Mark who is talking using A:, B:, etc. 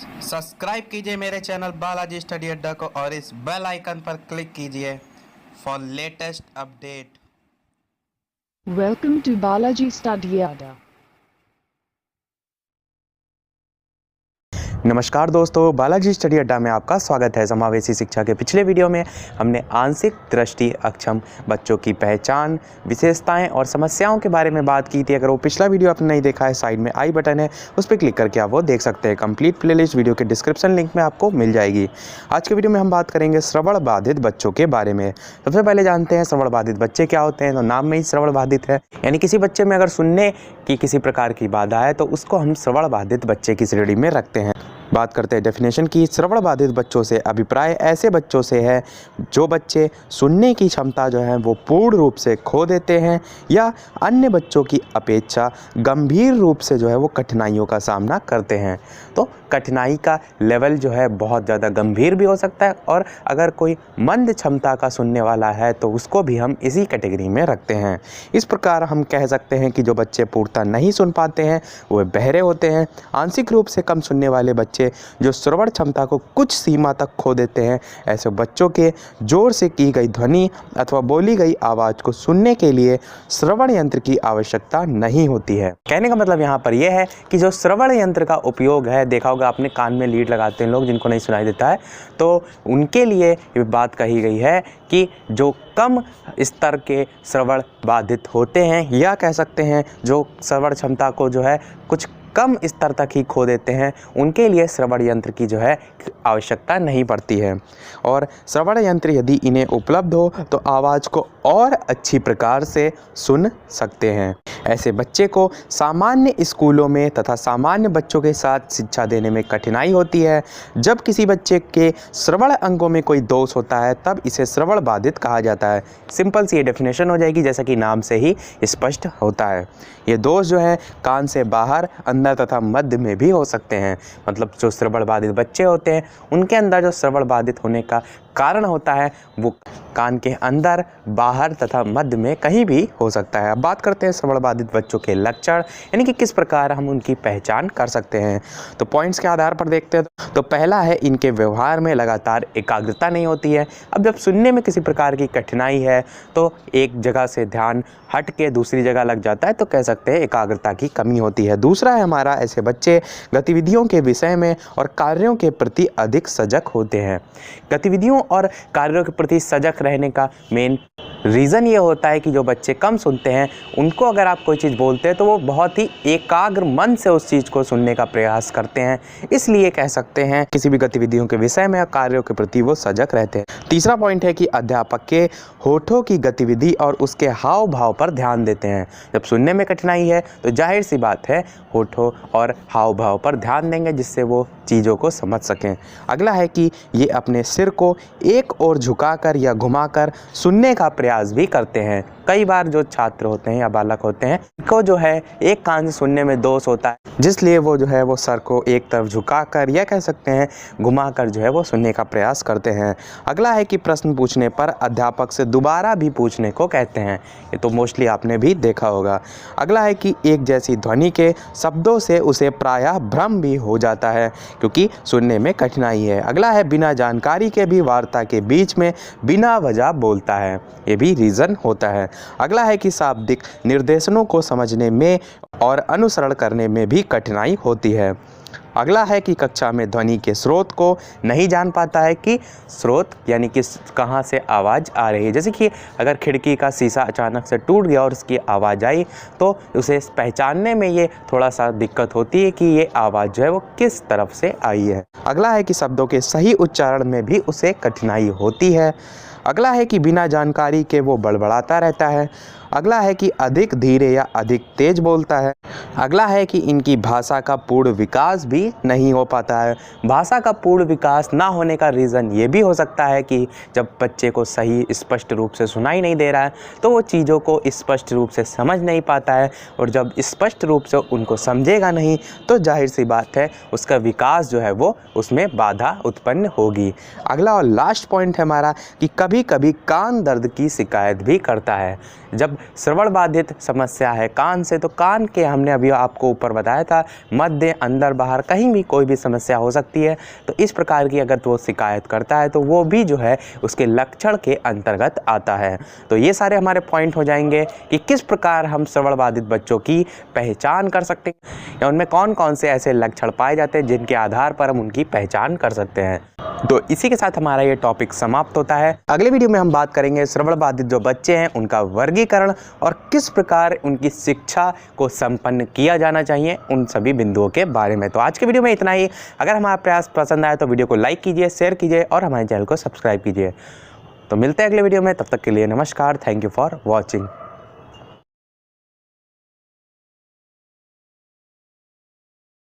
A: Subscribe कीजिए मेरे channel Balaji study अड्डा को और इस बेल आइकन पर क्लिक कीजिए for latest update.
B: Welcome to Balaji Study Adda.
C: नमस्कार दोस्तों, बालाजी स्टडी अड्डा में आपका स्वागत है। समावेशी शिक्षा के पिछले वीडियो में हमने आंशिक दृष्टि अक्षम बच्चों की पहचान, विशेषताएं और समस्याओं के बारे में बात की थी। अगर वो पिछला वीडियो आपने नहीं देखा है, साइड में आई बटन है, उस पर क्लिक करके आप वो देख सकते हैं। कंप्लीट प्लेलिस्ट वीडियो के डिस्क्रिप्शन लिंक में आपको मिल जाएगी। आज के वीडियो में हम बात करेंगे श्रवण बाधित बच्चों के बारे में। सबसे पहले जानते हैं श्रवण बाधित बच्चे क्या होते हैं। तो नाम में ही श्रवण बाधित है, यानी किसी बच्चे में अगर सुनने की किसी प्रकार की बाधा है तो उसको हम श्रवण बाधित बच्चे की श्रेणी में रखते हैं। बात करते हैं डेफिनेशन की। श्रवण बाधित बच्चों से अभिप्राय ऐसे बच्चों से है जो बच्चे सुनने की क्षमता जो है वो पूर्ण रूप से खो देते हैं या अन्य बच्चों की अपेक्षा गंभीर रूप से जो है वो कठिनाइयों का सामना करते हैं। तो कठिनाई का लेवल जो है बहुत ज़्यादा गंभीर भी हो सकता है, और अगर कोई मंद क्षमता का सुनने वाला है तो उसको भी हम इसी कैटेगरी में रखते हैं। इस प्रकार हम कह सकते हैं कि जो बच्चे पूर्णतः नहीं सुन पाते हैं वो बहरे होते हैं। आंशिक रूप से कम सुनने वाले बच्चे जो श्रवण क्षमता को कुछ सीमा तक खो देते हैं, ऐसे बच्चों के जोर से की गई ध्वनि अथवा बोली गई आवाज़ को सुनने के लिए श्रवण यंत्र की आवश्यकता नहीं होती है। कहने का मतलब यहाँ पर यह है कि जो श्रवण यंत्र का उपयोग है, देखा होगा आपने, कान में लीड लगाते हैं लोग जिनको नहीं सुनाई देता है, तो उनके लिए ये बात कही गई है कि जो कम स्तर के श्रवण बाधित होते हैं, या कह सकते हैं जो श्रवण क्षमता को जो है कुछ कम स्तर तक ही खो देते हैं, उनके लिए श्रवण यंत्र की जो है आवश्यकता नहीं पड़ती है। और श्रवण यंत्र यदि इन्हें उपलब्ध हो तो आवाज़ को और अच्छी प्रकार से सुन सकते हैं। ऐसे बच्चे को सामान्य स्कूलों में तथा सामान्य बच्चों के साथ शिक्षा देने में कठिनाई होती है। जब किसी बच्चे के श्रवण अंगों में कोई दोष होता है तब इसे श्रवण बाधित कहा जाता है। सिंपल सी ये डेफिनेशन हो जाएगी, जैसा कि नाम से ही स्पष्ट होता है। ये दोष जो है कान से बाहर, अंदर तथा मध्य में भी हो सकते हैं। मतलब जो श्रवण बाधित बच्चे होते हैं उनके अंदर जो श्रवण बाधित होने का कारण होता है वो कान के अंदर, बाहर तथा मध्य में कहीं भी हो सकता है। अब बात करते हैं श्रवण बाधित बच्चों के लक्षण, यानी कि किस प्रकार हम उनकी पहचान कर सकते हैं। तो पॉइंट्स के आधार पर देखते हैं तो पहला है, इनके व्यवहार में लगातार एकाग्रता नहीं होती है। अब जब सुनने में किसी प्रकार की कठिनाई है तो एक जगह से ध्यान हट के दूसरी जगह लग जाता है, तो कह सकते हैं एकाग्रता की कमी होती है। दूसरा है हमारा, ऐसे बच्चे गतिविधियों के विषय में और कार्यों के प्रति अधिक सजग होते हैं। गतिविधियों और कार्यों के प्रति सजग रहने का मेन रीज़न ये होता है कि जो बच्चे कम सुनते हैं उनको अगर आप कोई चीज़ बोलते हैं तो वो बहुत ही एकाग्र मन से उस चीज़ को सुनने का प्रयास करते हैं, इसलिए कह सकते हैं किसी भी गतिविधियों के विषय में या कार्यों के प्रति वो सजग रहते हैं। तीसरा पॉइंट है कि अध्यापक के होठों की गतिविधि और उसके हाव भाव पर ध्यान देते हैं। जब सुनने में कठिनाई है तो जाहिर सी बात है होठों और हाव भाव पर ध्यान देंगे जिससे वो चीज़ों को समझ सकें। अगला है कि ये अपने सिर को एक ओर झुकाकर या घुमाकर सुनने का प्रयास भी करते हैं। कई बार जो छात्र होते हैं या बालक होते हैं उनको जो है एक कान से सुनने में दोष होता है, जिसलिए वो जो है वो सर को एक तरफ झुकाकर या कह सकते हैं घुमाकर जो है वो सुनने का प्रयास करते हैं। अगला है कि प्रश्न पूछने पर अध्यापक से दोबारा भी पूछने को कहते हैं। ये तो मोस्टली आपने भी देखा होगा। अगला है कि एक जैसी ध्वनि के शब्दों से उसे प्रायः भ्रम भी हो जाता है क्योंकि सुनने में कठिनाई है। अगला है बिना जानकारी के भी वार्ता के बीच में बिना वजह बोलता है, ये भी रीज़न होता है। अगला है कि शाब्दिक निर्देशनों को समझने में और अनुसरण करने में भी कठिनाई होती है। अगला है कि कक्षा में ध्वनि के स्रोत को नहीं जान पाता है कि स्रोत यानी कि कहाँ से आवाज़ आ रही है। जैसे कि अगर खिड़की का शीशा अचानक से टूट गया और उसकी आवाज़ आई तो उसे पहचानने में ये थोड़ा सा दिक्कत होती है कि ये आवाज़ जो है वो किस तरफ से आई है। अगला है कि शब्दों के सही उच्चारण में भी उसे कठिनाई होती है। अगला है कि बिना जानकारी के वो बड़बड़ाता रहता है। अगला है कि अधिक धीरे या अधिक तेज बोलता है। अगला है कि इनकी भाषा का पूर्ण विकास भी नहीं हो पाता है। भाषा का पूर्ण विकास ना होने का रीज़न ये भी हो सकता है कि जब बच्चे को सही स्पष्ट रूप से सुनाई नहीं दे रहा है तो वो चीज़ों को स्पष्ट रूप से समझ नहीं पाता है, और जब स्पष्ट रूप से उनको समझेगा नहीं तो जाहिर सी बात है उसका विकास जो है वो उसमें बाधा उत्पन्न होगी। अगला और लास्ट पॉइंट है हमारा कि कभी कभी कभी कान दर्द की शिकायत भी करता है। जब श्रवण बाधित समस्या है कान से, तो कान के हमने अभी आपको ऊपर बताया था मध्य, अंदर, बाहर, कहीं भी कोई भी समस्या हो सकती है। तो इस प्रकार की अगर वो शिकायत करता है तो वो भी जो है उसके लक्षण के अंतर्गत आता है। तो ये सारे हमारे पॉइंट हो जाएंगे कि किस प्रकार हम श्रवण बाधित बच्चों की पहचान कर सकते हैं या उनमें कौन कौन से ऐसे लक्षण पाए जाते हैं जिनके आधार पर हम उनकी पहचान कर सकते हैं। तो इसी के साथ हमारा ये टॉपिक समाप्त होता है। अगले वीडियो में हम बात करेंगे श्रवण बाधित जो बच्चे हैं उनका वर्गीकरण और किस प्रकार उनकी शिक्षा को संपन्न किया जाना चाहिए, उन सभी बिंदुओं के बारे में। तो आज के वीडियो में इतना ही। अगर हमारा प्रयास पसंद आए तो वीडियो को लाइक कीजिए, शेयर कीजिए और हमारे चैनल को सब्सक्राइब कीजिए। तो मिलते हैं अगले वीडियो में, तब तक के लिए नमस्कार। Thank you for watching.